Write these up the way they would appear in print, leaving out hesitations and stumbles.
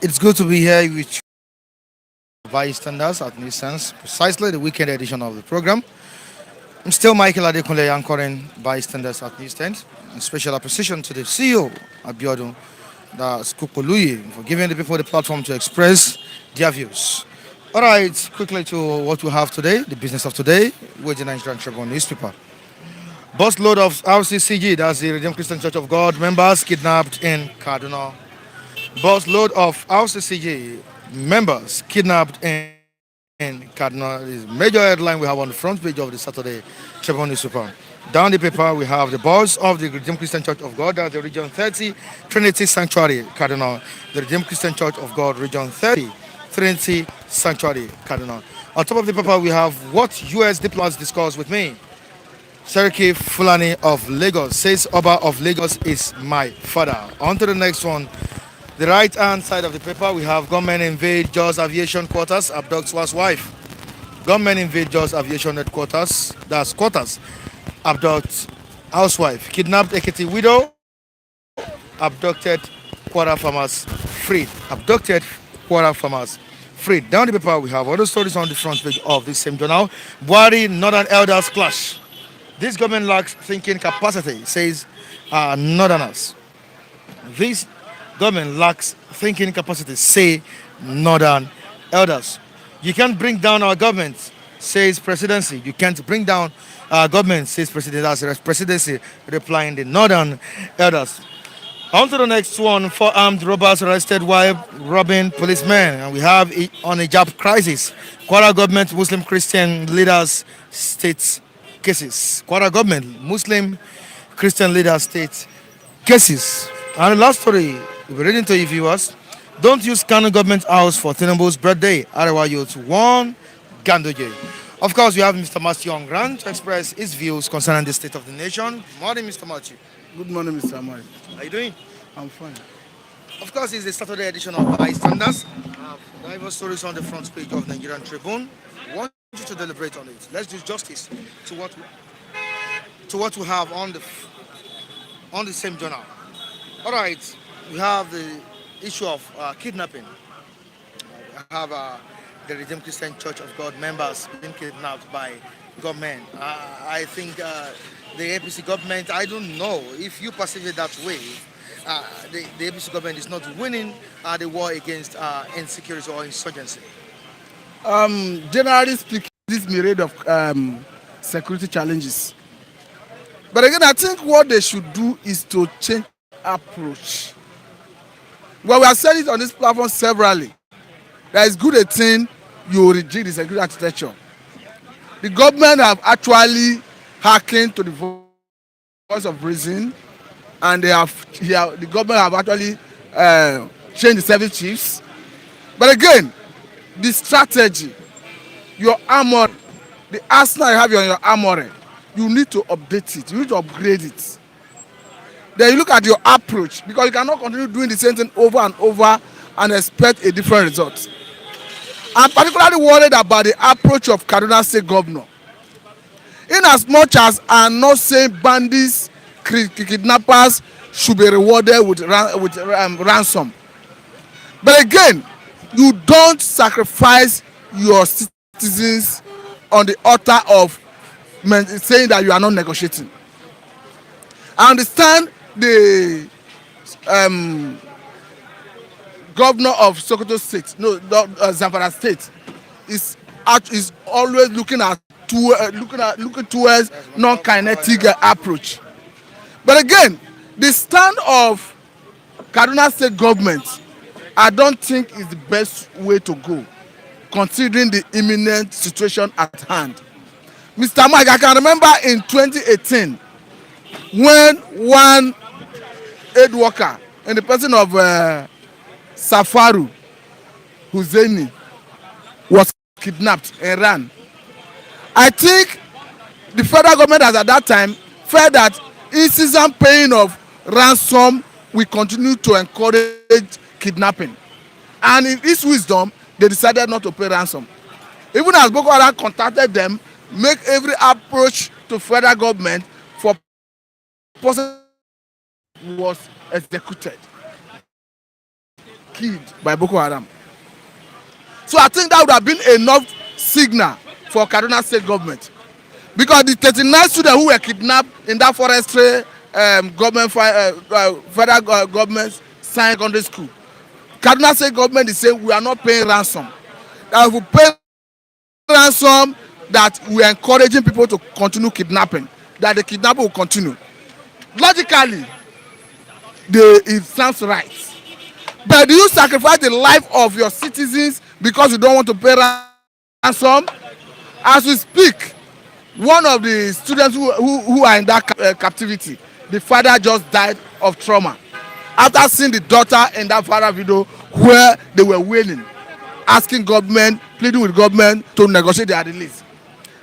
It's good to be here with bystanders at Nissan's, precisely the weekend edition of the program. I'm still Michael Adekunle anchoring bystanders at Nissan. Special appreciation to the CEO, Abiodun Skupoluyi, for giving the people the platform to express their views. All right, quickly to what we have today, the business of today, with the Nigerian Tribune newspaper. Busload of Rccg, that's the Redeemed Christian Church of God members kidnapped in Kaduna. Busload of RCCG members kidnapped in Kaduna is major headline we have on the front page of the Saturday Tribune newspaper. Down the paper, we have the boss of the Redeemed Christian Church of God, that's the Region 30 Trinity Sanctuary, Kaduna. The Redeemed Christian Church of God, Region 30 Trinity Sanctuary, Kaduna. On top of the paper, we have what U.S. diplomats discuss with me. Seriki Fulani of Lagos says Oba of Lagos is my father. On to the next one. The right hand side of the paper, we have gunmen invade Jaws Aviation Quarters, abduct Swa's wife. Gunmen invade Jaws Aviation Headquarters, that's quarters, abduct housewife. Kidnapped Ekiti widow, abducted Kwara farmers freed. Abducted Kwara farmers freed. Down the paper, we have other stories on the front page of this same journal. Buhari Northern Elders clash. This government lacks thinking capacity, says Northerners. This government lacks thinking capacity, say Northern elders. You can't bring down our government, says presidency. You can't bring down our government, says president. That's presidency replying the Northern elders. On to the next one. Four armed robbers arrested while robbing policemen. And we have it on a job crisis. Kwara government, Muslim Christian leaders state cases. Kwara government, Muslim Christian leaders state cases. And the last story we'll be reading to you viewers. Don't use Kano government house for Tinubu's birthday. Arewa youth one Gandoje. Of course, we have Mr. Matthew Ongran to express his views concerning the state of the nation. Morning, Mr. Matthew. Good morning, Mr. Amari. How you doing? I'm fine. Of course, it's the Saturday edition of Bystanders. Diverse stories on the front page of Nigerian Tribune. I want you to deliberate on it. Let's do justice to what we have on the same journal. All right, we have the issue of kidnapping. We have the Redeemed Christian Church of God members being kidnapped by government. I think the APC government, I don't know if you perceive it that way. The APC government is not winning the war against insecurity or insurgency. Generally speaking, this myriad of security challenges. But again, I think what they should do is to change approach. Well, we have said it on this platform severally. That is good a thing you reject the security architecture. The government have actually hearkened to the voice of reason, and the government have actually changed the service chiefs. But again, the strategy, your armor, the arsenal you have on your armory, you need to update it. You need to upgrade it. Then you look at your approach, because you cannot continue doing the same thing over and over and expect a different result. I'm particularly worried about the approach of Kaduna State Governor. In as much as I'm not saying bandits, kidnappers should be rewarded with ransom. But again, you don't sacrifice your citizens on the altar of saying that you are not negotiating. I understand the governor of Sokoto State, no, Zamfara State, is always looking towards non-kinetic approach. But again, the stand of Kaduna State government, I don't think is the best way to go, considering the imminent situation at hand. Mr. Mike, I can remember in 2018 when one aid worker in the person of Safaru Husseini was kidnapped and ran. I think the federal government at that time felt that incessant paying of ransom will continue to encourage kidnapping. And in its wisdom, they decided not to pay ransom. Even as Boko Haram contacted them, make every approach to federal government for person was executed. killed by Boko Haram. So I think that would have been enough signal for Kaduna State government, because the 39 students who were kidnapped in that forestry federal government secondary school, Kaduna State government is saying we are not paying ransom. That if we pay ransom, that we are encouraging people to continue kidnapping, that the kidnapping will continue. Logically, it sounds right. But do you sacrifice the life of your citizens because you don't want to pay ransom? As we speak, one of the students who are in that captivity, the father just died of trauma after seeing the daughter in that viral video where they were wailing, asking government, pleading with government to negotiate their release.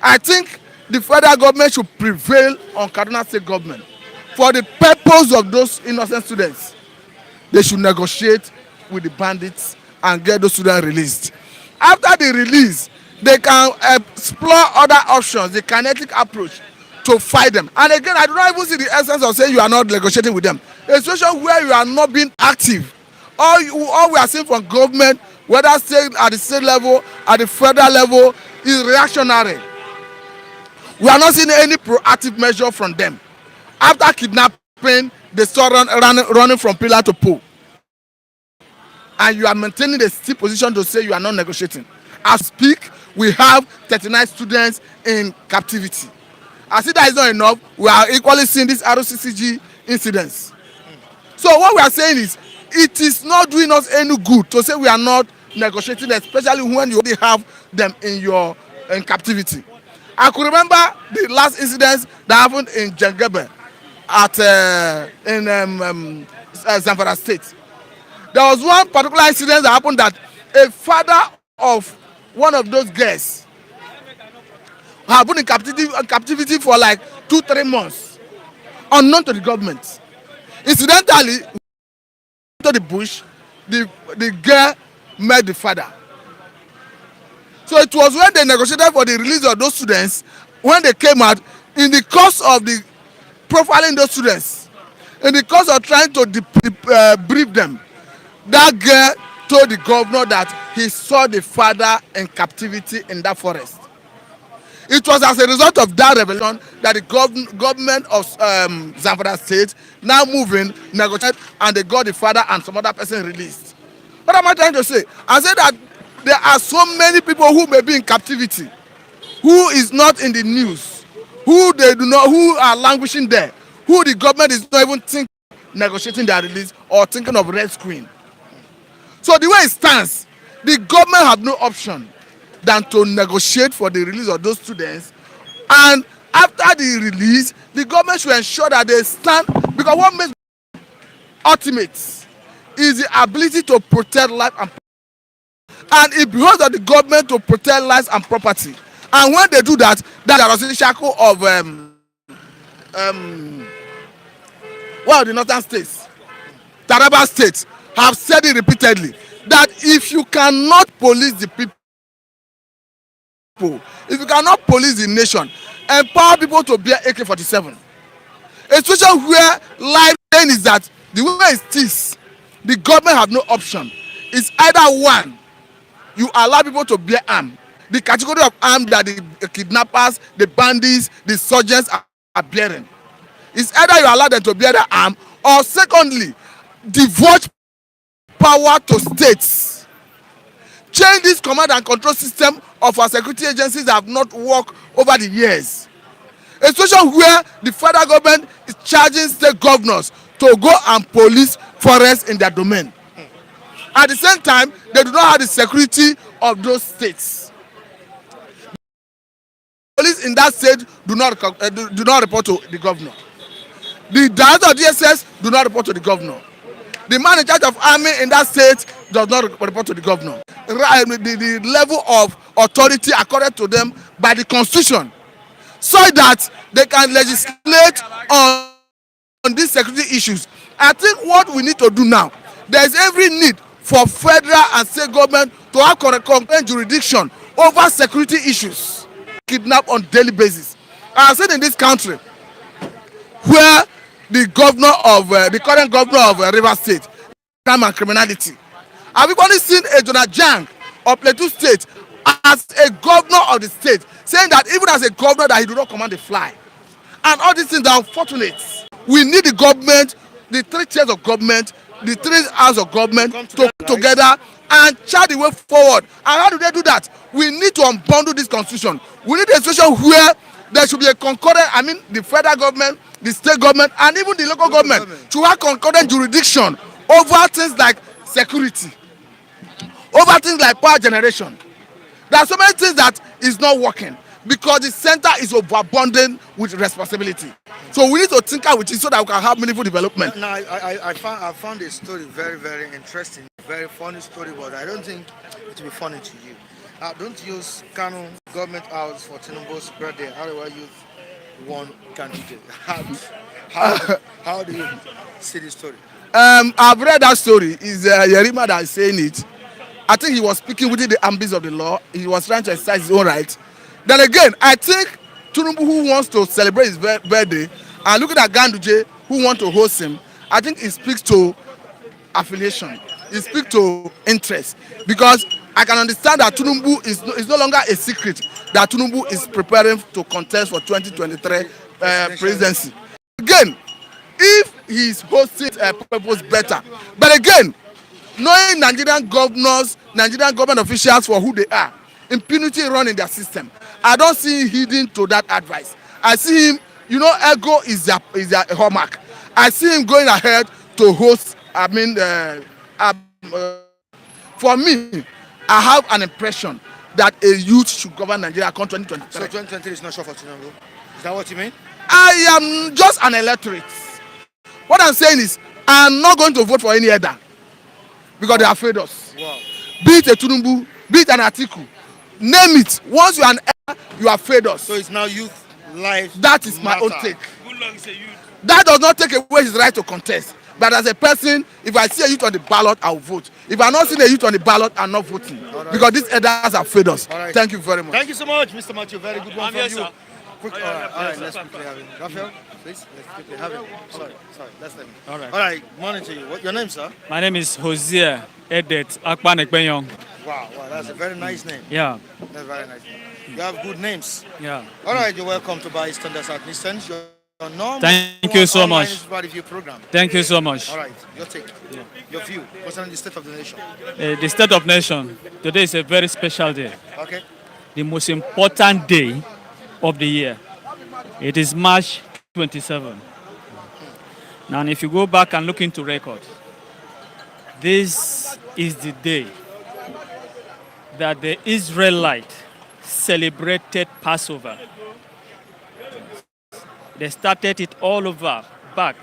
I think the federal government should prevail on Kaduna State government for the purpose of those innocent students. They should negotiate with the bandits and get those students released. After the release, they can explore other options, the kinetic approach to fight them. And again, I do not even see the essence of saying you are not negotiating with them. A situation where you are not being active. All we are seeing from government, whether at the state level, at the federal level, is reactionary. We are not seeing any proactive measure from them. After kidnapping, they start running from pillar to pole. And you are maintaining a still position to say you are not negotiating. As speak, we have 39 students in captivity. As if that is not enough, we are equally seeing these Rccg incidents. So what we are saying is, it is not doing us any good to say we are not negotiating, especially when you already have them in captivity. I could remember the last incidents that happened in Jengebe in Zamfara State. There was one particular incident that happened that a father of one of those girls had been in captivity for like 2-3 months, unknown to the government. Incidentally, to the bush, the girl met the father. So it was when they negotiated for the release of those students, when they came out, in the course of the profiling those students, in the course of trying to brief them, that girl told the governor that he saw the father in captivity in that forest. It was as a result of that revelation that the government of Zamfara State now moving, negotiate, and they got the father and some other person released. What am I trying to say? I say that there are so many people who may be in captivity, who is not in the news, who are languishing there, who the government is not even thinking negotiating their release or thinking of rescuing. So the way it stands, the government have no option than to negotiate for the release of those students, and after the release, the government should ensure that they stand, because what makes ultimate is the ability to protect life and it behoves of the government to protect lives and property. And when they do that, that's the shackle of the northern states, Taraba State, have said it repeatedly that if you cannot police the people, if you cannot police the nation, empower people to bear AK-47. A situation where life is that the way it is, the government have no option. It's either one, you allow people to bear arm. The category of arm that the kidnappers, the bandits, the soldiers are bearing. It's either you allow them to bear the arm, or secondly, divulge power to states. Change this command and control system of our security agencies that have not worked over the years. A situation where the federal government is charging state governors to go and police forests in their domain. At the same time, they do not have the security of those states. Police in that state do not report to the governor. The director of DSS do not report to the governor. The man in charge of army in that state does not report to the governor. The level of authority accorded to them by the constitution, so that they can legislate on these security issues. I think what we need to do now, there is every need for federal and state government to have concurrent jurisdiction over security issues. Kidnap on daily basis. I have said in this country, where the current governor of Rivers State, crime and criminality, Have you only seen a Jonah Jang of Plateau State as a governor of the state saying that even as a governor that he do not command the fly? And all these things are unfortunate. We need the government, the three tiers of government, the three hours of government to come together and chart the way forward. And how do they do that? We need to unbundle this constitution. We need a situation where there should be a concurrent, I mean the federal government, the state government, and even the local government to have concurrent jurisdiction over things like security, over things like power generation. There are so many things that is not working because the center is overburdened with responsibility. So we need to think out with it so that we can have meaningful development. Now, I found a story very, very interesting, very funny story, but I don't think it will be funny to you. Don't use Kano government house for Tinubu's birthday. How do I use one candidate? How do you see this story? I've read that story. It's Yerima that is saying it. I think he was speaking within the ambits of the law. He was trying to exercise his own right. Then again, I think Tinubu, who wants to celebrate his birthday, and looking at Ganduje, who wants to host him, I think it speaks to affiliation. It speaks to interest. Because I can understand that Tinubu is no longer a secret that Tinubu is preparing to contest for 2023 presidency. Again, if he is hosting a purpose better, but again, knowing Nigerian governors, Nigerian government officials for who they are, impunity run in their system. I don't see him heeding to that advice. I see him, ego is their hallmark. I see him going ahead to host. For me, I have an impression that a youth should govern Nigeria come 2023. So 2023 is not sure for Tinubu. Is that what you mean? I am just an electorate. What I'm saying is, I'm not going to vote for any other because they have failed us. Wow. Be it a Tinubu, be it an Atiku, name it. Once you are an error, you have failed us. So it's now youth life. That is my own matter. take. That does not take away his right to contest. But as a person, if I see a youth on the ballot, I'll vote. If I not see a youth on the ballot, I'm not voting. Right. Because these elders have failed us. Right. Thank you very much. Thank you so much, Mr. Matthew. Very good one from you. Sir. Quick, all right, let's quickly have it. Raphael, please, let's quickly have it. Sorry, let's let me. All right. All right, morning to you. What your name, sir? My name is Hosea Edet Akpanekpenyong. Wow, that's a very nice name. Yeah. That's a very nice name. You have good names. Yeah. All right, you're welcome to buy Standard Southeastern. Your normal Thank you so much. Review program. Thank you so much. All right, your take, your view concerning the state of the nation. The State of Nation, today is a very special day. Okay. The most important day of the year. It is March 27. Now, if you go back and look into record, this is the day that the Israelites celebrated Passover. They started it all over back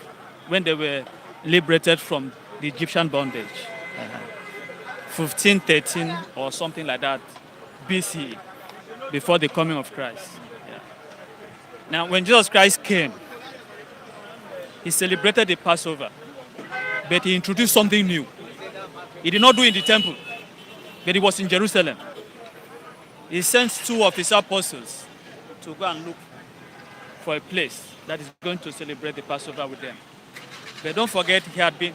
when they were liberated from the Egyptian bondage. 1513 or something like that BCE, before the coming of Christ. Yeah. Now, when Jesus Christ came, he celebrated the Passover, but he introduced something new. He did not do it in the temple, but he was in Jerusalem. He sent two of his apostles to go and look for a place that is going to celebrate the Passover with them. But don't forget, he had been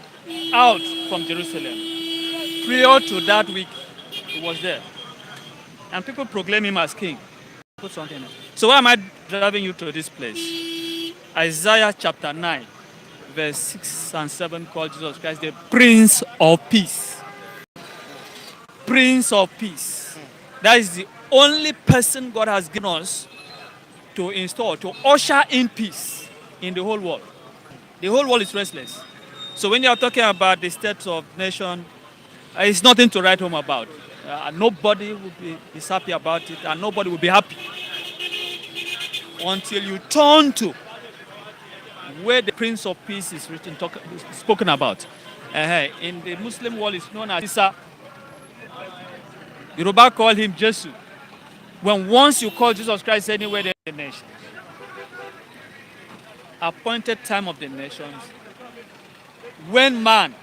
out from Jerusalem. Prior to that week, he was there. And people proclaim him as king. Put something else. So why am I driving you to this place? Isaiah chapter 9, verse 6 and 7 called Jesus Christ the Prince of Peace. Prince of Peace. That is the only person God has given us to install, to usher in peace in the whole world. The whole world is restless. So when you are talking about the state of nation, it's nothing to write home about. Nobody will be happy about it, and nobody will be happy until you turn to where the Prince of Peace is written, spoken about. In the Muslim world, it's known as Isa. Yoruba call him Jesus. When once you call Jesus Christ anywhere in the nation, appointed time of the nations, when man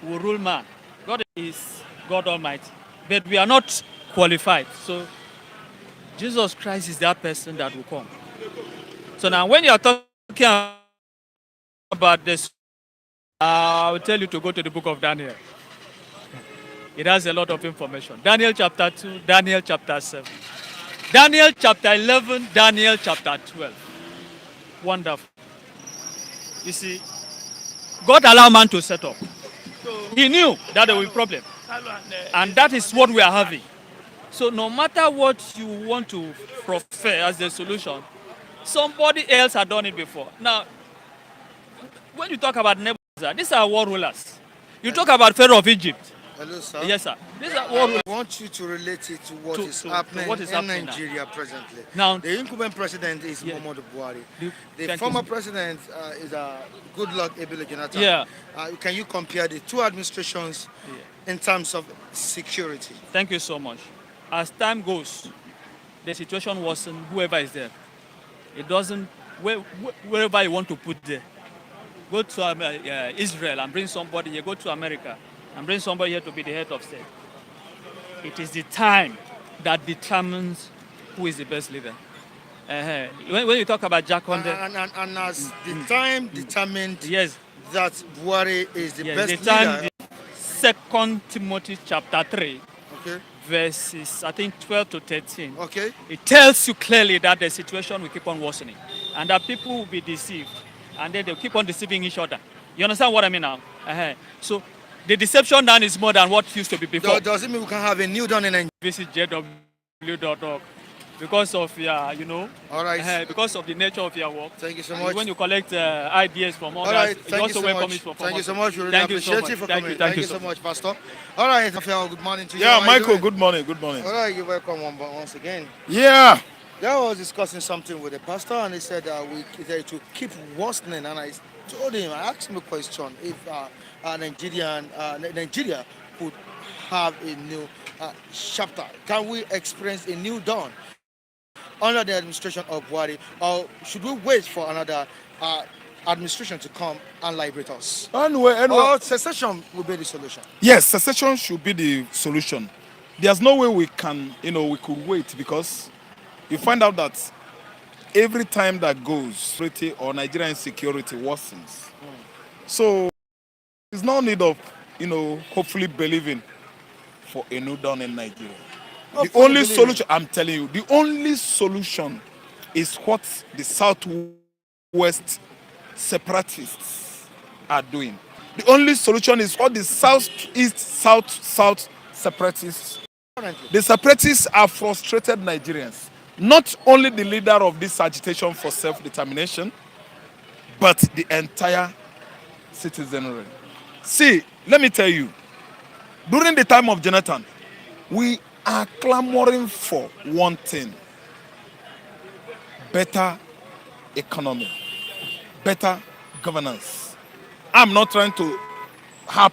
will rule man, God is God Almighty, but we are not qualified. So Jesus Christ is that person that will come. So now when you are talking about this, I will tell you to go to the book of Daniel. It has a lot of information. Daniel chapter 2, Daniel chapter 7, Daniel chapter 11, Daniel chapter 12. Wonderful. You see, God allowed man to set up. He knew that there will be problem. And that is what we are having. So no matter what you want to prefer as the solution, somebody else had done it before. Now, when you talk about Nebuchadnezzar, these are world rulers. You talk about Pharaoh of Egypt. Hello, sir. Yes, sir. These are world rulers. I want you to relate it to what is happening what is in happening Nigeria presently. Now, The incumbent president is Yeah. Muhammadu Buhari. The thank former you. president is Goodluck Ebele Jonathan. Yeah. Can you compare the two administrations in terms of security? Thank you so much. As time goes, the situation worsens, whoever is there. It doesn't, wherever you want to put there. Go to Israel and bring somebody here. Go to America and bring somebody here to be the head of state. It is the time that determines who is the best leader. When you talk about Jack Conde, And as the time determined yes, that Buhari is the yes, best the time, leader. Second Timothy chapter 3, Okay. verses, I think 12 to 13. Okay. It tells you clearly that the situation will keep on worsening and that people will be deceived and then they'll keep on deceiving each other. You understand what I mean now? So the deception now is more than what used to be before. Does it mean we can have a new dawn in Nigeria? Visit jw.org because of your, All right. because of the nature of your work. Thank you so And much. when you collect ideas from others, All right, you thank you also so welcome much. it from Thank you others. so much. We really Thank you appreciate so you much. for Thank coming. you, thank you so so much, Pastor. All right, Rafael, good morning to you. Yeah, How are you Michael, doing? good morning, good morning. All right, you're welcome once again. Yeah, I was discussing something with the pastor, and he said that to keep worsening. And I told him, I asked him a question: if Nigeria could have a new chapter, can we experience a new dawn under the administration of Buhari, or should we wait for another administration to come and liberate us? anyway. Or secession will be the solution? Yes, secession should be the solution. There's no way we can, we could wait because you find out that every time that goes, security or Nigerian security worsens. So there's no need of, hopefully believing for a new dawn in Nigeria. The Hopefully only believing. solution, I'm telling you, the only solution is what the Southwest separatists are doing. The only solution is what the Southeast, South separatists. The separatists are frustrated Nigerians. Not only the leader of this agitation for self-determination, but the entire citizenry. See, let me tell you, during the time of Jonathan, we are clamoring for one thing: better economy, better governance. I'm not trying to have,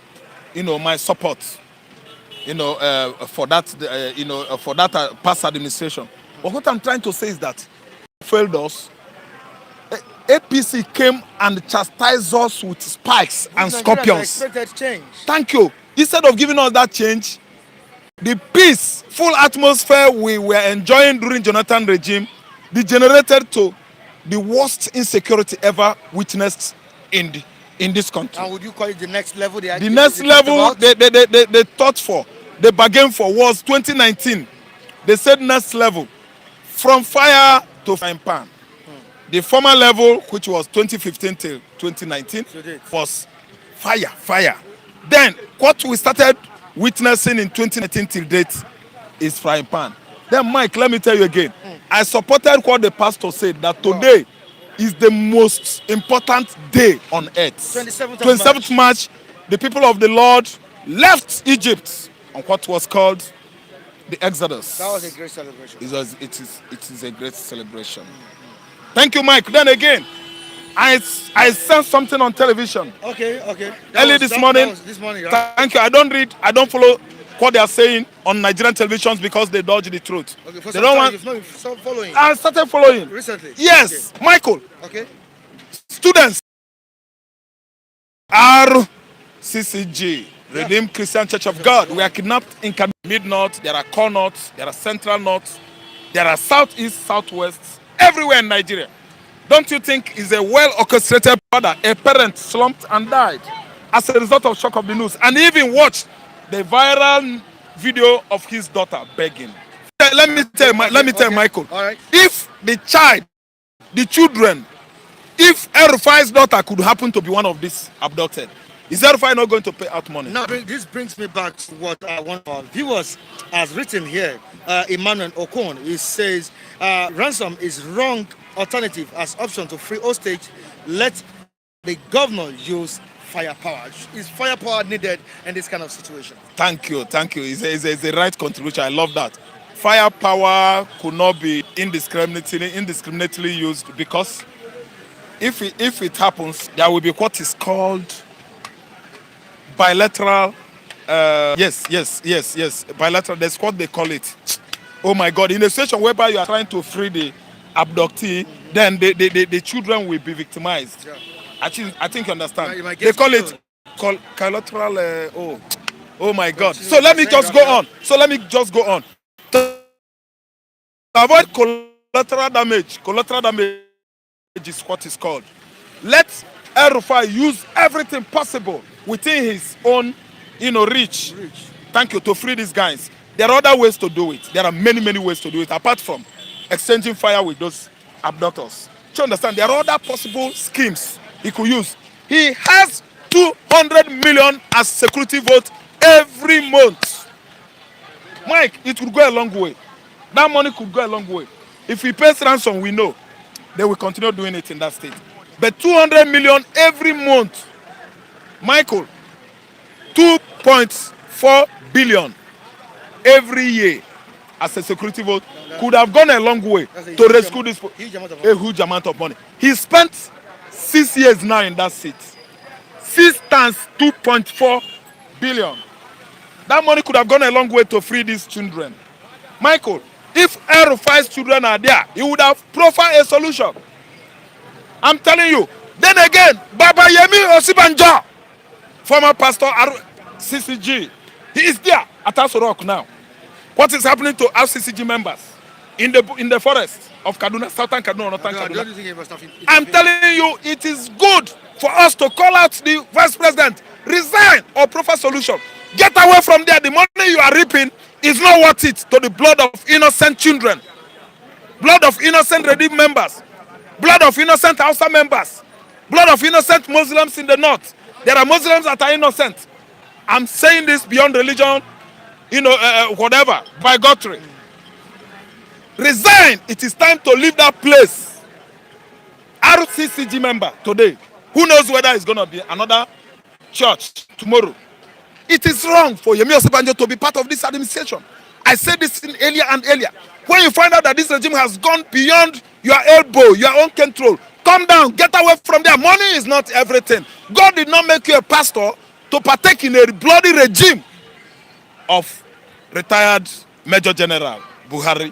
my support, for that, for that past administration. But what I'm trying to say is that failed us. APC came and chastised us with spikes and Nigerians scorpions. expected change. Thank you. Instead of giving us that change, the peaceful atmosphere we were enjoying during Jonathan regime degenerated to the worst insecurity ever witnessed in this country. And would you call it the next level? The next level they thought for, they bargained for was 2019. They said next level, from fire to frying pan. The former level, which was 2015 till 2019, was fire. Then what we started witnessing in 2019 till date is frying pan. Then Mike, let me tell you again. I supported what the pastor said, that today is the most important day on earth. 27th March, the people of the Lord left Egypt on what was called the Exodus. That was a great celebration. It is a great celebration. Thank you, Mike. Then again, I saw something on television. Okay. Early this morning. This morning, right? Thank you. I don't follow what they are saying on Nigerian televisions because they dodge the truth. Okay, for They some don't time want. you've not been following. I started following. Recently? Yes, Michael. Okay. Students. Rccg, Redeemed Christian Church of God. We are kidnapped in Mid-North. There are Core North. There are Central North. There are Southeast, Southwest. Everywhere in Nigeria. Don't you think it's a well-orchestrated murder? A parent slumped and died as a result of shock of the news. And he even watched the viral video of his daughter begging. Let me tell Michael. All right. If the child, the children, if El-Rufai's daughter could happen to be one of these abducted, is El-Rufai not going to pay out money? Now, this brings me back to what one of our viewers has written here. Emmanuel Okon, he says, ransom is wrong alternative as option to free hostage. Let the governor use firepower. Is firepower needed in this kind of situation? Thank you. It's a right contribution. I love that. Firepower could not be indiscriminately used, because if it happens, there will be what is called bilateral. Yes. Bilateral. That's what they call it. Oh my God! In a situation whereby you are trying to free the abductee, then the children will be victimized. Yeah. I think you understand. You might They get call killed. it collateral. Oh my God! So let me just go on. To avoid collateral damage is what is called. Let El-Rufai use everything possible within his own, reach. Thank you, to free these guys. There are other ways to do it. There are many ways to do it, apart from exchanging fire with those abductors. Do you understand? There are other possible schemes he could use. He has 200 million as security vote every month. Mike, it would go a long way. That money could go a long way. If he pays ransom, we know they will continue doing it in that state. But 200 million every month, Michael, 2.4 billion every year as a security vote could have gone a long way to rescue this a huge amount of money. He spent 6 years now in that seat. 6 times 2.4 billion. That money could have gone a long way to free these children. Michael, if El-Rufai's children are there, he would have profiled a solution. I'm telling you. Then again, Baba Yemi Osibanjo, former pastor Rccg, he is there at Aso Rock now. What is happening to Rccg members in the forest of Kaduna, southern Kaduna, northern Kaduna? I'm telling you, it is good for us to call out the vice president, resign or profile solution. Get away from there. The money you are reaping is not worth it to the blood of innocent children, blood of innocent Redeemed members, blood of innocent Hausa members, blood of innocent Muslims in the north. There are Muslims that are innocent. I'm saying this beyond religion, whatever, bigotry. Resign. It is time to leave that place. Rccg member today. Who knows whether it's going to be another church tomorrow? It is wrong for Yemi Osibanjo to be part of this administration. I said this earlier and earlier. When you find out that this regime has gone beyond your elbow, your own control, come down, get away from there. Money is not everything. God did not make you a pastor to partake in a bloody regime of retired Major General Buhari.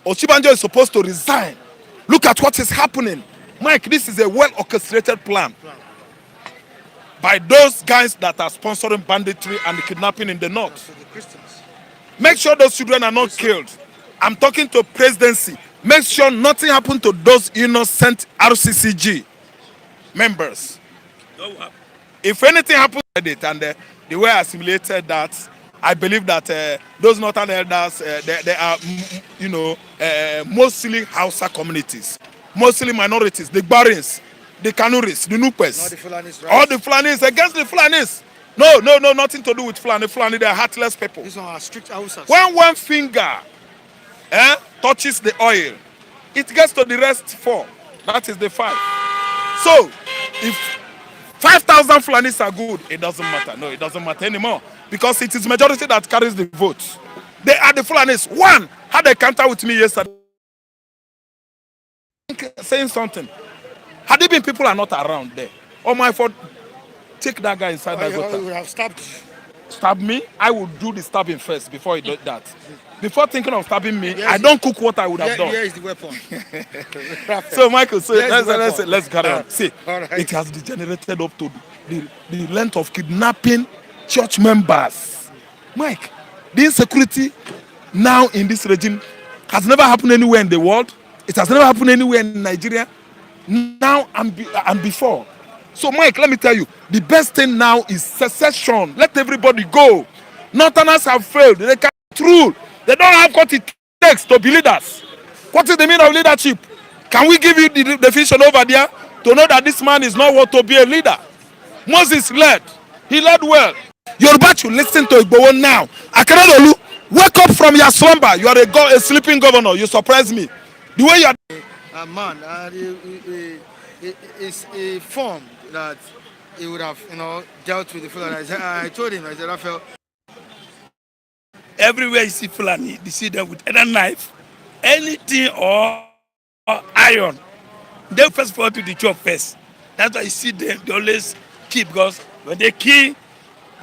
Osibanjo is supposed to resign. Look at what is happening. Mike, this is a well-orchestrated plan by those guys that are sponsoring banditry and kidnapping in the north. Make sure those children are not killed. I'm talking to presidency. Make sure nothing happened to those innocent Rccg members. If anything happens to it, and the way I assimilated that, I believe that those northern elders, they are, mostly Hausa communities, mostly minorities, the Barins, the Kanuris, the Nupes, all the Fulanis, against the Fulanis. No, nothing to do with Fulani. Fulani, they are heartless people. These are strict Hausas. When one finger touches the oil, it gets to the rest 4. That is the 5. So, if 5,000 Fulanis are good, it doesn't matter. No, it doesn't matter anymore. Because it is majority that carries the vote. They are the Fulanis. One had a counter with me yesterday, saying something. Had it been people are not around there, oh my God, take that guy inside that gutter. He would have stabbed you. Stab me? I would do the stabbing first before he did that. Before thinking of stabbing me, I don't cook what I would have done. Here is the weapon. So Michael, let's carry on. Right. See, Right. it has degenerated up to the length of kidnapping church members. Mike, the insecurity now in this regime has never happened anywhere in the world. It has never happened anywhere in Nigeria. Now and before. So Mike, let me tell you, the best thing now is secession. Let everybody go. Northerners have failed. They can't rule. They don't have what it takes to be leaders. What is the meaning of leadership? Can we give you the definition over there to know that this man is not what to be a leader? Moses led. He led well. Yoruba should listen to Igboho now. Akeredolu, wake up from your slumber. You are a sleeping governor. You surprise me. The way you are. Man, it's a form that he would have, dealt with the Fulani. I told him, I said, Raphael. Everywhere you see Fulani, you see them with either knife, anything or iron. They first fall to the job first. That's why you see them, they always kill, because when they kill,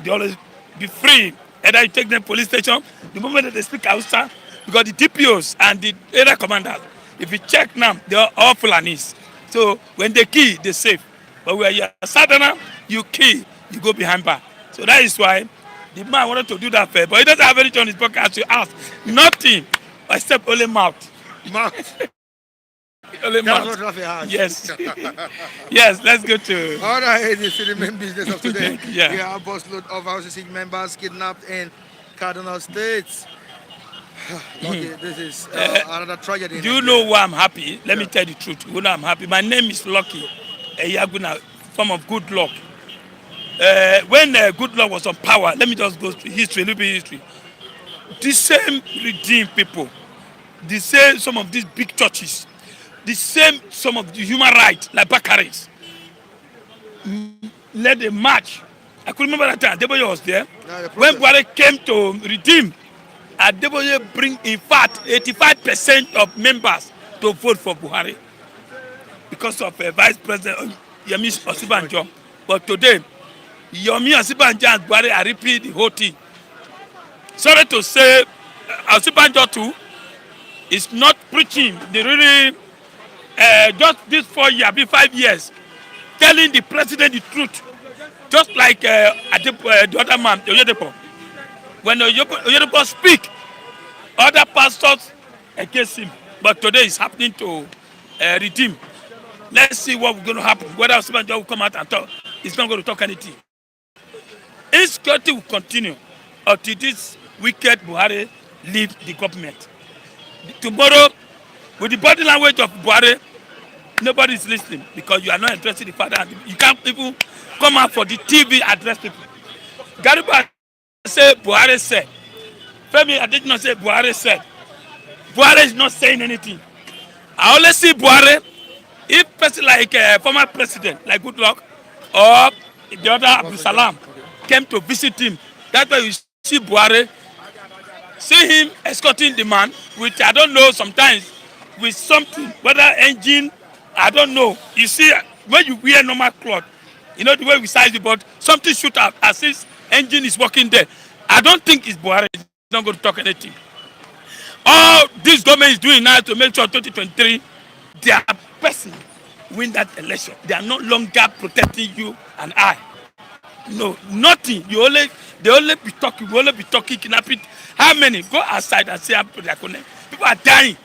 they always be free. Either you take them police station, the moment that they speak Hausa, because the DPOs and the area commanders, if you check now, they are all Fulanis. So when they kill, they safe. But when you're a Southerner, you kill, you go behind bar. So that is why the man wanted to do that first. But he doesn't have anything on his pocket as you ask. Nothing except only mouth. Mouth. Only That's mouth. what Raphael has. Yes. Yes, let's go to. All right, this is the main business of today. Yeah. We have a busload of Rccg members kidnapped in Kaduna State. Okay, this is another tragedy. Do you know why I'm happy? Let me tell you the truth. You know I'm happy. My name is Lucky Eyaguna, form of good luck. When good luck was on power, let me just go to history, a little bit history. The same redeemed people, the same some of these big churches, the same some of the human rights, like Bakaris, led a march. I could remember that time. Deboye was there. When Buhari came to redeem, Deboye bring, in fact, 85% of members to vote for Buhari because of Vice President Yemi Osibanjo. But today, Yemi Osibanjo and Buhari are repeating the whole thing. Sorry to say, Osibanjo too is not preaching the really, just this 4 years, 5 years, telling the president the truth. Just like the other man, Oyedepo. When Oyedepo speak, other pastors against him. But today it's happening to redeem. Let's see what's going to happen. Whether Osibanjo will come out and talk. He's not going to talk anything. Insecurity will continue until this wicked Buhari leave the government. Tomorrow, with the body language of Buhari, nobody is listening because you are not interested in the father. You can't even come out for the TV address people. Gariba say Buhari said. Femi, I did not say Buhari said. Buhari is not saying anything. I only see Buhari if person like former president like Goodluck or the other Abdul Salam came to visit him. That's why you see Buhari, see him escorting the man, which I don't know sometimes with something, whether engine, I don't know. You see, when you wear normal cloth, you know the way we size it, but something shoot out as if engine is working there. I don't think it's Buhari. He's not going to talk anything. All this government is doing now to make sure 2023, they are person win that election. They are no longer protecting you and I. No, nothing. They only be talking, kidnapping. How many? Go outside and say people are dying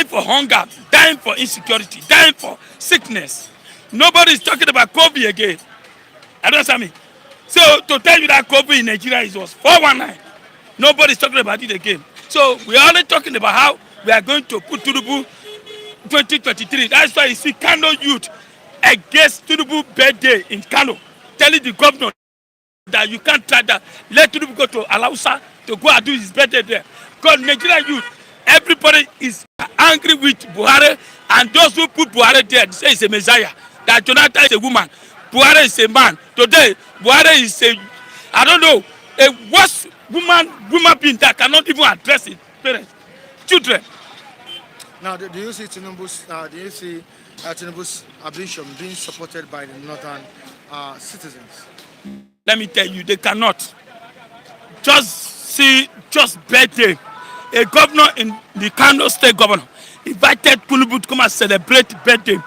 for hunger, dying for insecurity, dying for sickness. Nobody is talking about COVID again. I don't understand me. So to tell you that COVID in Nigeria was 419, nobody is talking about it again. So we are only talking about how we are going to put Tinubu 2023. That's why you see Kano youth against Tinubu birthday in Kano, telling the governor that you can't try that. Let Tinubu go to Alausa to go and do his birthday there. Because Nigerian youth, everybody is angry with Buhari, and those who put Buhari there, they say he's a messiah. That Jonathan is a woman, Buhari is a man. Today, Buhari is a, I don't know, a worse woman being that cannot even address his parents, children. Now, do you see Tinubu's ambition being supported by the northern citizens? Let me tell you, they cannot. Just birthday. A governor in the Kano state governor invited Tinubu to come and celebrate birthday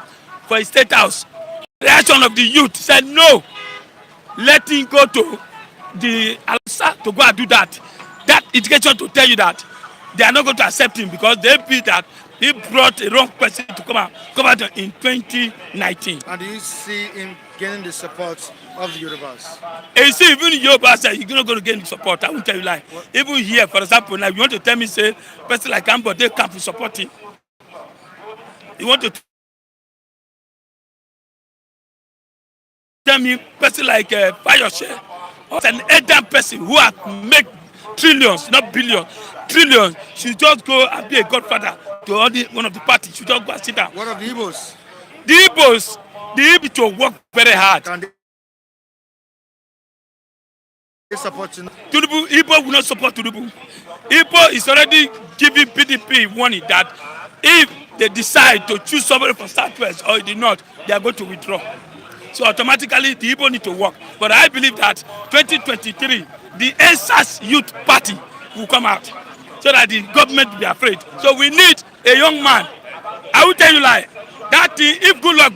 for his state house. The reaction of the youth said no. Let him go to the Alasa to go and do that. That indication to tell you that they are not going to accept him because they feel that he brought a wrong person to come out in 2019. And do you see him gaining the support of the universe. And you see, even in Yoruba side, you're not going to get support. I won't tell you lie. What? Even here, for example, now you want to tell me, say, person like Ambo, they can't be supporting. You want to tell me, person like Fayoshe, or an elder person who has made trillions, not billions, trillions, should just go and be a godfather to one of the parties. Should just go and sit down. What of the Igbos? The Igbos to work very hard. Can they support Tinubu, Igbo will not support Tinubu. Igbo is already giving PDP warning that if they decide to choose somebody from Southwest or the North, they are going to withdraw. So automatically, the Igbo need to work. But I believe that 2023, the ENSAS Youth Party will come out so that the government will be afraid. So we need a young man. I will tell you lie. That thing, if good luck.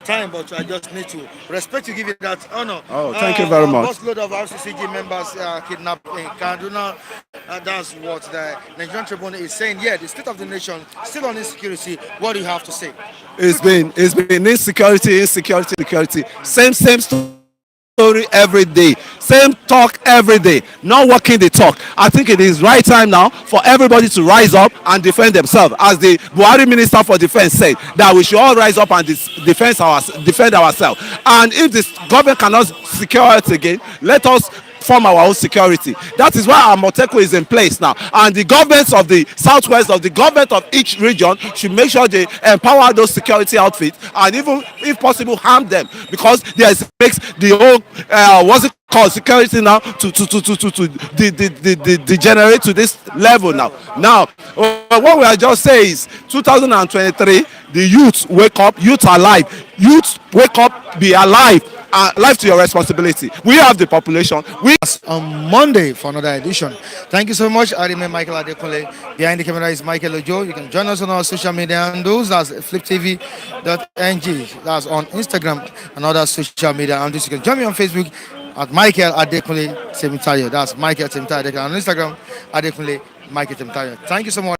Time, but I just need to respect you, give you that honor. Oh, thank you very much. Busload of Rccg members kidnapped in Kaduna. That's what the Nigerian Tribune is saying. Yeah, the state of the nation still on insecurity. What do you have to say? It's been insecurity. Same story every day, same talk every day, not working the talk. I think it is right time now for everybody to rise up and defend themselves. As the Buhari Minister for Defense said, that we should all rise up and defend ourselves. And if the government cannot secure it again, let us form our own security. That is why our Moteco is in place now, and the governments of the Southwest, of the government of each region, should make sure they empower those security outfits, and even if possible harm them, because there makes the whole what's it called, security now to degenerate to this level now. What we are just saying is 2023, the youth wake up, youth are alive, youth wake up, be alive. Life to your responsibility. We have the population. On Monday for another edition. Thank you so much. I remain Michael Adekunle. Behind the camera is Michael Ojo. You can join us on our social media handles. That's fliptv.ng. That's on Instagram and other social media handles. You can join me on Facebook at Michael Adekunle Temitayo. That's Michael Temitayo. On Instagram, Adekunle Michael Temitayo. Thank you so much.